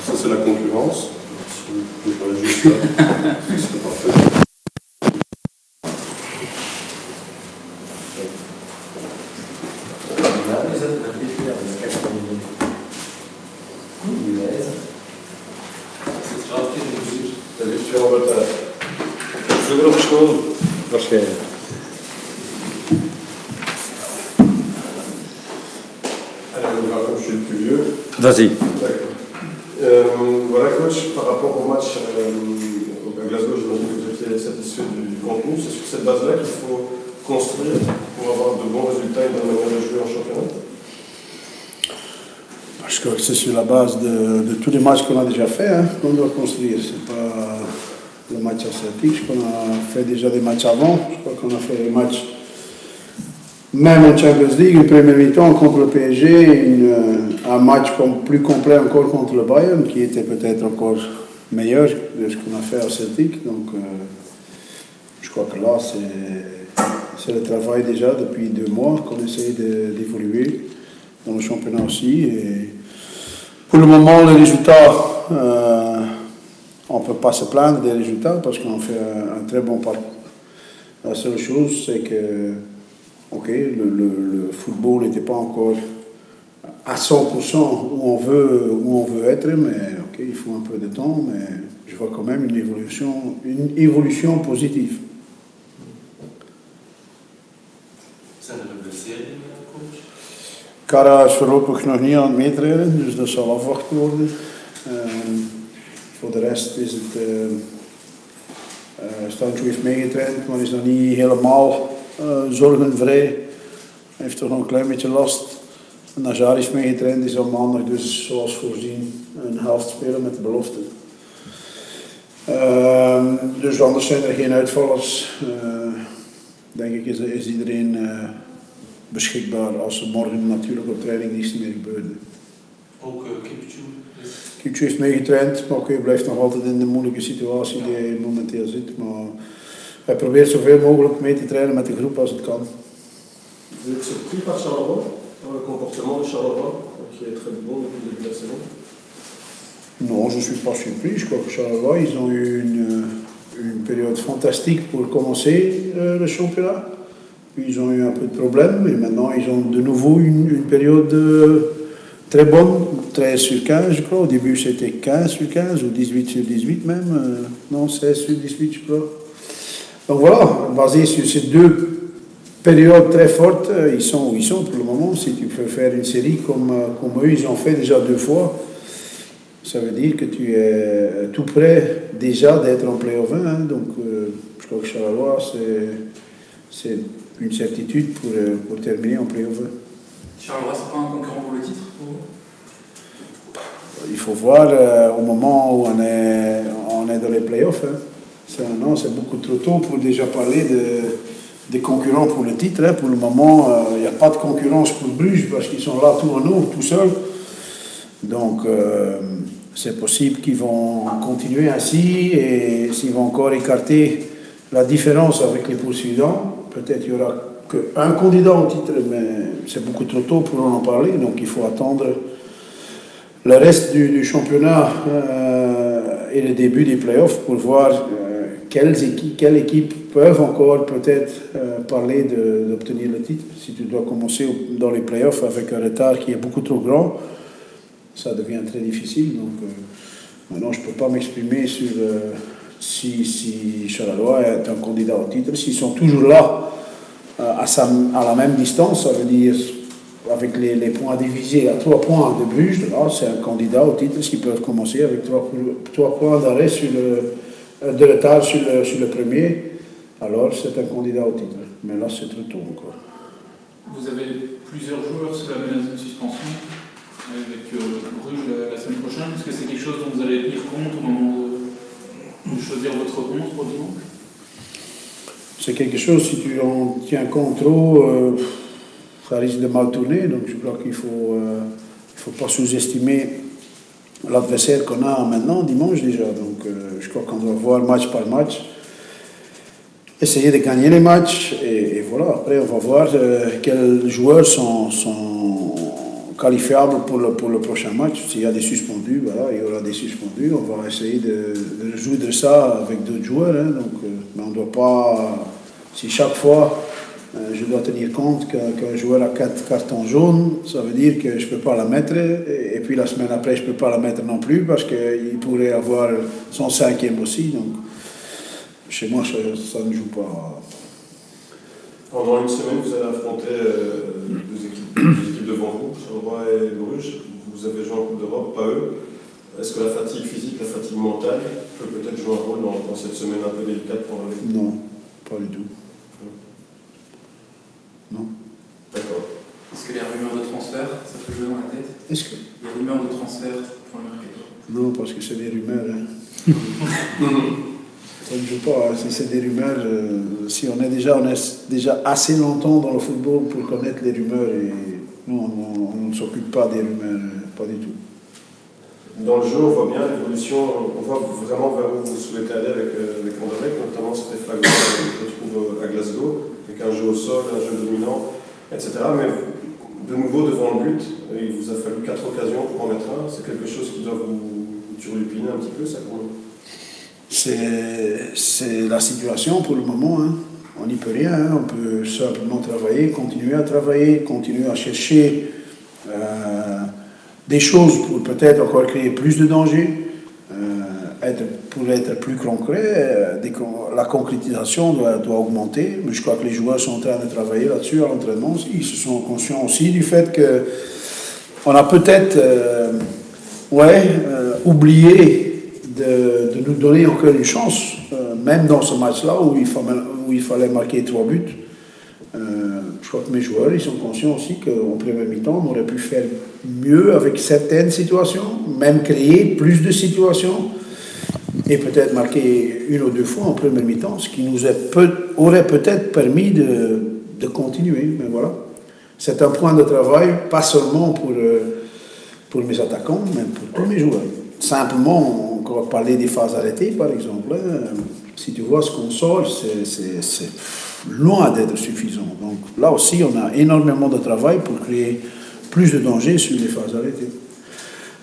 Ça, c'est la concurrence. Si vous pouvez parler juste là, ce serait parfait. Tu es en retard. Je wil op school. Waarschijnlijk. Alors, je suis le plus vieux. Vas-y. Voilà, coach, par rapport au match à Glasgow, j'imagine que vous étiez satisfait du contenu. C'est sur cette base-là qu'il faut construire pour avoir de bons résultats et de bonne manière de jouer en championnat. Je crois que c'est sur la base de tous les matchs qu'on a déjà fait qu'on doit construire. C'est pas le match à Celtic. Je crois qu'on a fait déjà des matchs avant. Je crois qu'on a fait des matchs, même en Champions League, une première mi-temps contre le PSG, un match plus complet encore contre le Bayern, qui était peut-être encore meilleur que ce qu'on a fait à Celtic. Donc, je crois que là, c'est le travail déjà depuis 2 mois qu'on essaie d'évoluer dans le championnat aussi. Et pour le moment, les résultats, on ne peut pas se plaindre des résultats parce qu'on fait un très bon parcours. La seule chose, c'est que le football n'était pas encore à 100% où on veut être, mais il faut un peu de temps, mais je vois quand même une évolution positive. Zijn er blesseringen, coach? Kara is voorlopig nog niet aan het meetrainen, dus dat zal afwacht worden. Voor de rest is het... Stancho heeft meegetraind, maar is nog niet helemaal zorgenvrij. Hij heeft toch nog een klein beetje last. Najar is meegetraind, is al maandag dus zoals voorzien een helft spelen met de belofte. Dus anders zijn er geen uitvallers. Denk ik is iedereen beschikbaar als er morgen natuurlijk op training niets meer gebeurt. Ook Kipchu? Kipchu heeft meegetraind, maar blijft nog altijd in de moeilijke situatie die hij momenteel zit. Maar hij probeert zoveel mogelijk mee te trainen met de groep als het kan. Vous êtes surpris par Charleroi, par le comportement de Charleroi, qui est très bon depuis le début de la saison? Non, je ne suis pas surpris. Je crois que Charleroi, ils ont eu une période fantastique pour commencer le championnat. Puis ils ont eu un peu de problèmes et maintenant ils ont de nouveau une période très bonne, 13 sur 15 je crois. Au début c'était 15 sur 15 ou 18 sur 18 même. Non, 16 sur 18 je crois. Donc voilà, basé sur ces 2 périodes très fortes, ils sont où ils sont pour le moment. Si tu peux faire une série comme eux, ils ont fait déjà 2 fois. Ça veut dire que tu es tout près déjà d'être en play-off 1. Donc je crois que Charleroi, c'est une certitude pour terminer en play-off 1. Charleroi, c'est pas un concurrent pour le titre pour vous? Il faut voir au moment où on est dans les play-offs. Non, c'est beaucoup trop tôt pour déjà parler des concurrents pour le titre. Pour le moment, il n'y a pas de concurrence pour Bruges parce qu'ils sont là tout en haut, tout seuls. Donc, c'est possible qu'ils vont continuer ainsi et s'ils vont encore écarter la différence avec les poursuivants, peut-être il n'y aura qu'un candidat au titre, mais c'est beaucoup trop tôt pour en parler, donc il faut attendre le reste du championnat et le début des playoffs pour voir quelles équipes peuvent encore peut-être parler d'obtenir le titre. Si tu dois commencer dans les playoffs avec un retard qui est beaucoup trop grand, ça devient très difficile. Donc maintenant, je ne peux pas m'exprimer sur si Charleroi est un candidat au titre. S'ils sont toujours là, à la même distance, ça veut dire avec les points divisés à 3 points de Bruges, là, c'est un candidat au titre. S'ils peuvent commencer avec 3 points d'arrêt de retard sur le premier, alors c'est un candidat au titre. Mais là, c'est trop tôt encore. Vous avez plusieurs joueurs sous la menace de suspension avec Bruges la semaine prochaine. Est-ce que c'est quelque chose dont vous allez tenir compte au moment de choisir votre 11 pour dimanche? C'est quelque chose, si tu en tiens compte trop, ça risque de mal tourner. Donc je crois qu'il ne faut pas sous-estimer l'adversaire qu'on a maintenant, dimanche déjà. Donc je crois qu'on doit voir match par match, essayer de gagner les matchs. Et voilà, après on va voir quels joueurs qualifiables pour le prochain match. S'il y a des suspendus, voilà, il y aura des suspendus. On va essayer de résoudre ça avec d'autres joueurs. Hein, donc, mais on ne doit pas... Si chaque fois, je dois tenir compte qu'un joueur a 4 cartons jaunes, ça veut dire que je ne peux pas la mettre. Et puis la semaine après, je ne peux pas la mettre non plus parce qu'il pourrait avoir son 5e aussi. Donc, chez moi, ça ne joue pas. Pendant une semaine, vous allez affronter deux équipes devant vous, Charleroi et Bruges. Vous avez joué en Coupe d'Europe, pas eux. Est-ce que la fatigue physique, la fatigue mentale peut peut-être jouer un rôle dans cette semaine un peu délicate pour l'équipe? Non, pas du tout. Non. D'accord. Est-ce que les rumeurs de transfert, ça peut jouer dans la tête? Est-ce que... Les rumeurs de transfert pour le mercato? Non, parce que c'est des rumeurs. Hein. Ça ne joue pas. Si c'est des rumeurs, si on est déjà assez longtemps dans le football pour connaître les rumeurs, et nous, on ne s'occupe pas des rumeurs, pas du tout. Dans le jeu, on voit bien l'évolution, on voit vraiment vers où vous souhaitez aller avec Anderlecht, notamment c'était flagrant, je trouve, à Glasgow, avec un jeu au sol, un jeu dominant, etc. Mais de nouveau, devant le but, il vous a fallu 4 occasions pour en mettre un. C'est quelque chose qui doit vous turlupiner un petit peu, ça, pour nous? C'est la situation pour le moment. Hein. On n'y peut rien. Hein. On peut simplement travailler, continuer à travailler, continuer à chercher des choses pour peut-être encore créer plus de danger, pour être plus concret. La concrétisation doit augmenter. Mais je crois que les joueurs sont en train de travailler là-dessus à l'entraînement. Ils se sont conscients aussi du fait qu'on a peut-être oublié de nous donner encore une chance, même dans ce match-là où il fallait marquer 3 buts. Je crois que mes joueurs ils sont conscients aussi qu'en première mi-temps, on aurait pu faire mieux avec certaines situations, même créer plus de situations, et peut-être marquer 1 ou 2 fois en première mi-temps, ce qui nous aurait peut-être permis de continuer. Mais voilà, c'est un point de travail, pas seulement pour mes attaquants, mais pour tous mes joueurs. Simplement, on va parler des phases arrêtées, par exemple. Si tu vois ce qu'on sort, c'est loin d'être suffisant. Donc là aussi, on a énormément de travail pour créer plus de danger sur les phases arrêtées.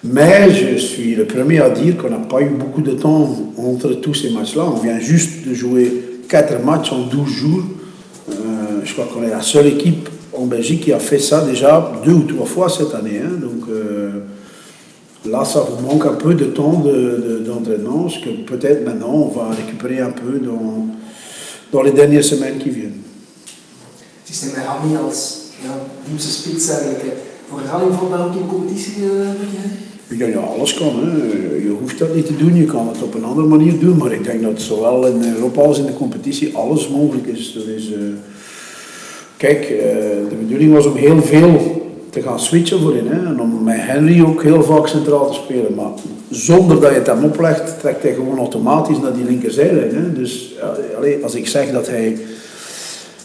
Mais je suis le premier à dire qu'on n'a pas eu beaucoup de temps entre tous ces matchs-là. On vient juste de jouer 4 matchs en 12 jours. Je crois qu'on est la seule équipe en Belgique qui a fait ça déjà 2 ou 3 fois cette année. Hein. Donc là, ça vous manque un peu de temps d'entraînement, ce que peut-être maintenant on va récupérer un peu dans les dernières semaines qui viennent. Het is met Rami als diepste spits eigenlijk. Voor herhaling van welke competitie heb jij? Ja, alles kan. Hè. Je hoeft dat niet te doen, je kan het op een andere manier doen, maar ik denk dat zowel in Europa als in de competitie alles mogelijk is. Kijk, de bedoeling was om heel veel te gaan switchen voorin. Hè. En om met Henry ook heel vaak centraal te spelen. Maar zonder dat je het hem oplegt, trekt hij gewoon automatisch naar die linkerzijlijn. Hè. Dus als ik zeg dat hij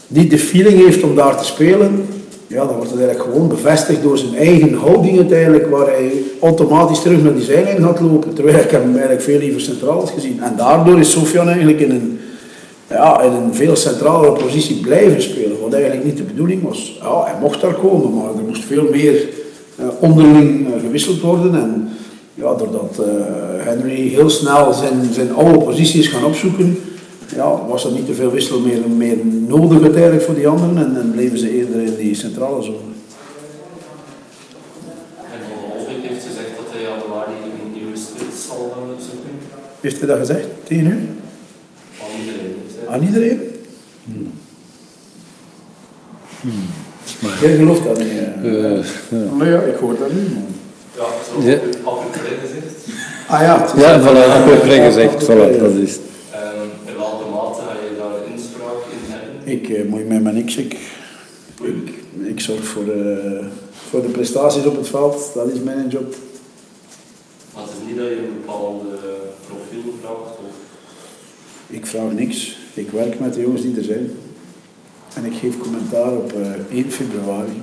niet de feeling heeft om daar te spelen, ja, dan wordt het eigenlijk gewoon bevestigd door zijn eigen houding uiteindelijk, waar hij automatisch terug naar die zijlijn gaat lopen. Terwijl ik hem eigenlijk veel liever centraal had gezien. En daardoor is Sofian eigenlijk in een veel centralere positie blijven spelen, wat eigenlijk niet de bedoeling was. Ja, hij mocht daar komen, maar er moest veel meer onderling gewisseld worden. En ja, doordat Henry heel snel zijn oude positie is gaan opzoeken, ja, was er niet te veel wissel meer nodig uiteindelijk voor die anderen en bleven ze eerder in die centrale zone. En Van Olvink heeft gezegd dat hij januari een nieuwe spits zal zoeken. Heeft hij dat gezegd tegen u? Aan iedereen. Aan iedereen? Jij gelooft dat niet? Nou ja, ik hoor dat niet. Ja, zo heb ik gezegd. Ah ja. Ja, voilà, dat heb ik gezegd. Voilà, dat is. In welke mate ga je daar inspraak in hebben? Ik moet met mij niks. Ik zorg voor de prestaties op het veld, dat is mijn job. Maar het is niet dat je een bepaald profiel vraagt? Of? Ik vraag niks. Ik werk met de jongens die er zijn. En ik geef commentaar op 1 februari.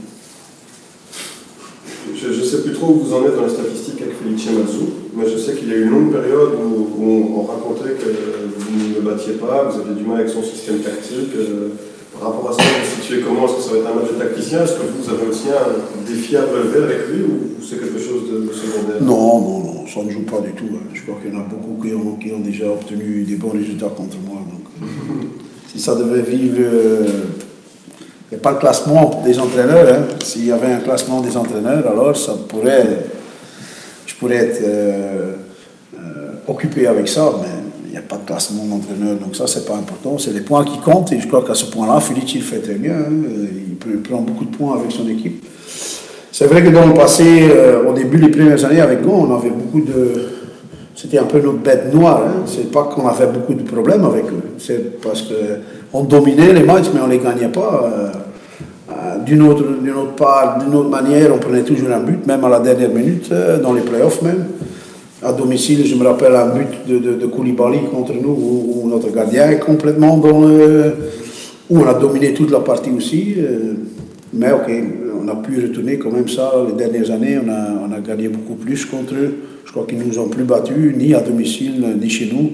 Je ne sais plus trop où vous en êtes dans les statistiques avec Felice Mazou, mais je sais qu'il y a eu une longue période où on racontait que vous ne le battiez pas, vous aviez du mal avec son système tactique, Par rapport à ça, vous vous situez comment? Est-ce que ça va être un match de tacticien? Est-ce que vous avez aussi un défi à relever avec lui ou c'est quelque chose de secondaire? Non, ça ne joue pas du tout. Je crois qu'il y en a beaucoup qui ont déjà obtenu des bons résultats contre moi. Donc, si ça devait vivre... il n'y a pas le classement des entraîneurs. Hein. S'il y avait un classement des entraîneurs, alors je pourrais être occupé avec ça, mais il n'y a pas de classement d'entraîneur, donc ça c'est pas important, c'est les points qui comptent, et je crois qu'à ce point-là, Filic il fait très bien, hein. Il prend beaucoup de points avec son équipe. C'est vrai que dans le passé, au début des premières années avec Gon, on avait beaucoup de... C'était un peu notre bête noire, hein. C'est pas qu'on avait beaucoup de problèmes avec eux, c'est parce qu'on dominait les matchs, mais on ne les gagnait pas. D'une autre manière, on prenait toujours un but, même à la dernière minute, dans les playoffs même. À domicile, je me rappelle un but de Koulibaly contre nous, où notre gardien est complètement où on a dominé toute la partie aussi. Mais ok, on a pu retourner quand même ça. Les dernières années, on a gagné beaucoup plus contre eux. Je crois qu'ils ne nous ont plus battus, ni à domicile, ni chez nous.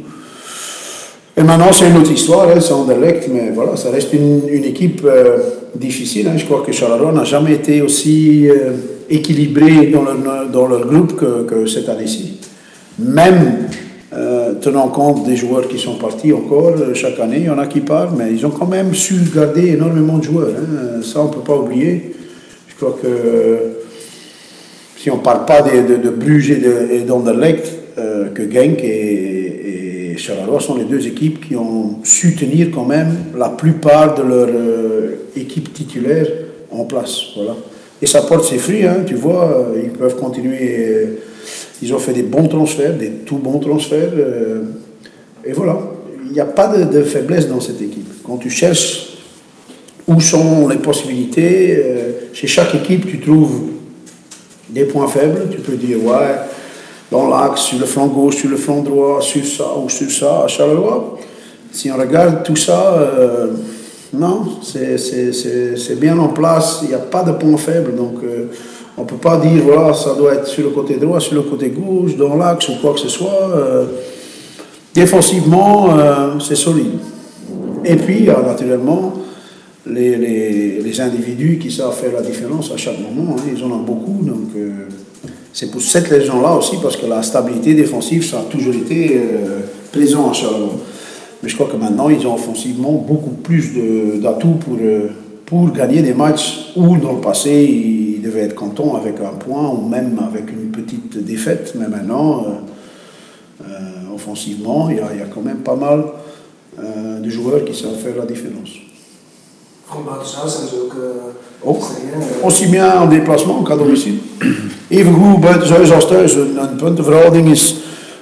Et maintenant, c'est une autre histoire, hein, c'est Anderlecht, mais voilà, ça reste une équipe difficile. Hein. Je crois que Charleroi n'a jamais été aussi équilibré dans leur groupe que cette année-ci. Même tenant compte des joueurs qui sont partis encore chaque année, il y en a qui partent, mais ils ont quand même su garder énormément de joueurs. Hein. Ça, on ne peut pas oublier. Je crois que si on ne parle pas de Bruges et d'Anderlecht, que Genk et Charleroi sont les deux équipes qui ont su tenir quand même la plupart de leur équipe titulaire en place. Voilà. Et ça porte ses fruits, hein, tu vois, ils peuvent continuer. Ils ont fait des bons transferts, des tout bons transferts. Et voilà, il n'y a pas de faiblesse dans cette équipe. Quand tu cherches où sont les possibilités, chez chaque équipe, tu trouves des points faibles. Tu peux dire, ouais, dans l'axe, sur le flanc gauche, sur le flanc droit, sur ça ou sur ça, à Charleroi. Si on regarde tout ça, non, c'est bien en place, il n'y a pas de points faibles. Donc, on ne peut pas dire, voilà, ça doit être sur le côté droit, sur le côté gauche, dans l'axe ou quoi que ce soit. Défensivement, c'est solide. Et puis, il y a naturellement les individus qui savent faire la différence à chaque moment. Hein, ils en ont beaucoup. Donc, c'est pour cette raison-là aussi, parce que la stabilité défensive, ça a toujours été présent à Charleroi. Mais je crois que maintenant, ils ont offensivement beaucoup plus d'atouts pour gagner des matchs où, dans le passé, ils devaient être contents avec un point ou même avec une petite défaite. Mais maintenant, offensivement, il y a quand même pas mal de joueurs qui savent faire la différence. Van buitenshuis zijn ze ook aussi bien en déplacement qu'à domicile. Even goed buitenshuis als thuis. Een puntenverhouding is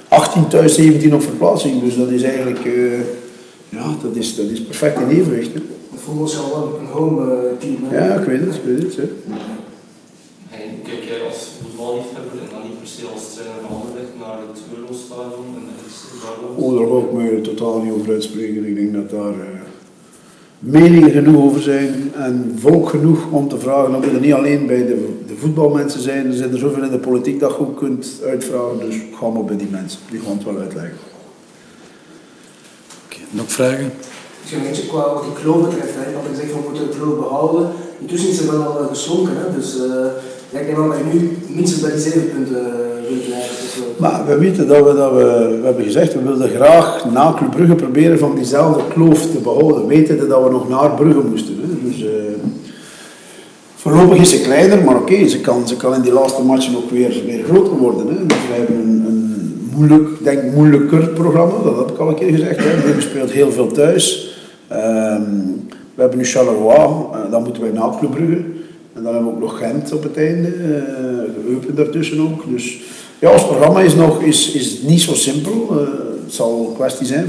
18 thuis, 17 op verplaatsing. Dus dat is eigenlijk ja, dat is perfect in evenwicht. Hè. Voetbal is wel een home team. Hè? Ja, ik weet het. Hè. En kijk jij als voetballiefhebber en dan niet per se als trainer van Anderlecht naar het Eurostadion en daar wil ik me totaal niet over uitspreken. Ik denk dat daar meningen genoeg over zijn en volk genoeg om te vragen. Dat moet er niet alleen bij de voetbalmensen zijn. Er zijn er zoveel in de politiek dat je ook kunt uitvragen. Dus ga maar bij die mensen. Die gaan het wel uitleggen. Okay, nog vragen? Misschien een beetje qua wat die kloof betreft. Hè. Want ik zeg van we moeten de kloof behouden. Intussen is er wel al geslonken. Hè. Dus ik denk dat we nu minstens bij die 7 punten willen blijven. Maar we weten dat we hebben gezegd, we wilden graag na Club Brugge proberen van diezelfde kloof te behouden. Weten dat we nog naar Brugge moesten. Hè. Dus voorlopig is ze kleiner, maar oké, ze kan in die laatste matchen ook weer groter worden. Hè. Dus we hebben een moeilijker programma, dat heb ik al een keer gezegd. Hè. Brugge speelt heel veel thuis. We hebben nu Charleroi, dan moeten wij naar Club Brugge. En dan hebben we ook nog Gent op het einde, Eupen daartussen ook. Dus ja, ons programma is niet zo simpel. Het zal een kwestie zijn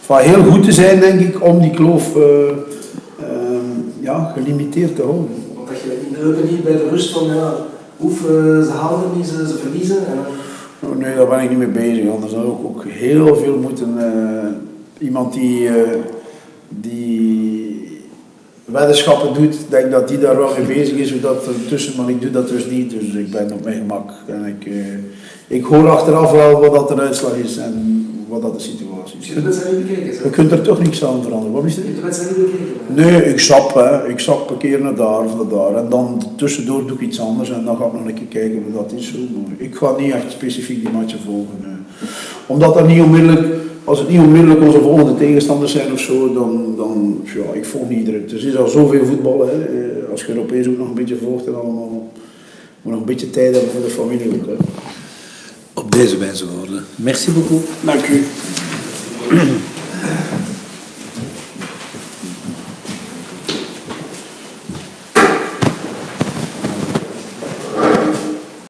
van heel goed te zijn, denk ik, om die kloof gelimiteerd te houden. Want dat je in Eupen niet bij de rust van, ja, ze halen het niet, ze verliezen. En nee, daar ben ik niet mee bezig. Anders zou ik ook heel veel moeten. Iemand die weddenschappen doet, denk dat die daar wel mee bezig is, dat ertussen, maar ik doe dat dus niet, dus ik ben op mijn gemak. En ik hoor achteraf wel wat dat de uitslag is en wat dat de situatie is. Heb je de wedstrijd niet bekeken? Je kunt er toch niks aan veranderen. Wat is Je het? hebt de wedstrijd niet bekeken? Nee, ik zap, hè. Ik zap een keer naar daar of naar daar. En dan tussendoor doe ik iets anders en dan ga ik nog een keer kijken hoe dat is. Zo. Maar ik ga niet echt specifiek die matchen volgen. Nee. Omdat dat niet onmiddellijk, als het niet onmiddellijk onze volgende tegenstanders zijn of zo, dan ja, ik volg niet iedereen. Dus er is al zoveel voetbal, hè. Als je Europees ook nog een beetje volgt en allemaal. Maar nog een beetje tijd hebben voor de familie ook. Hè. Op deze wijze worden. Merci beaucoup. Dank u.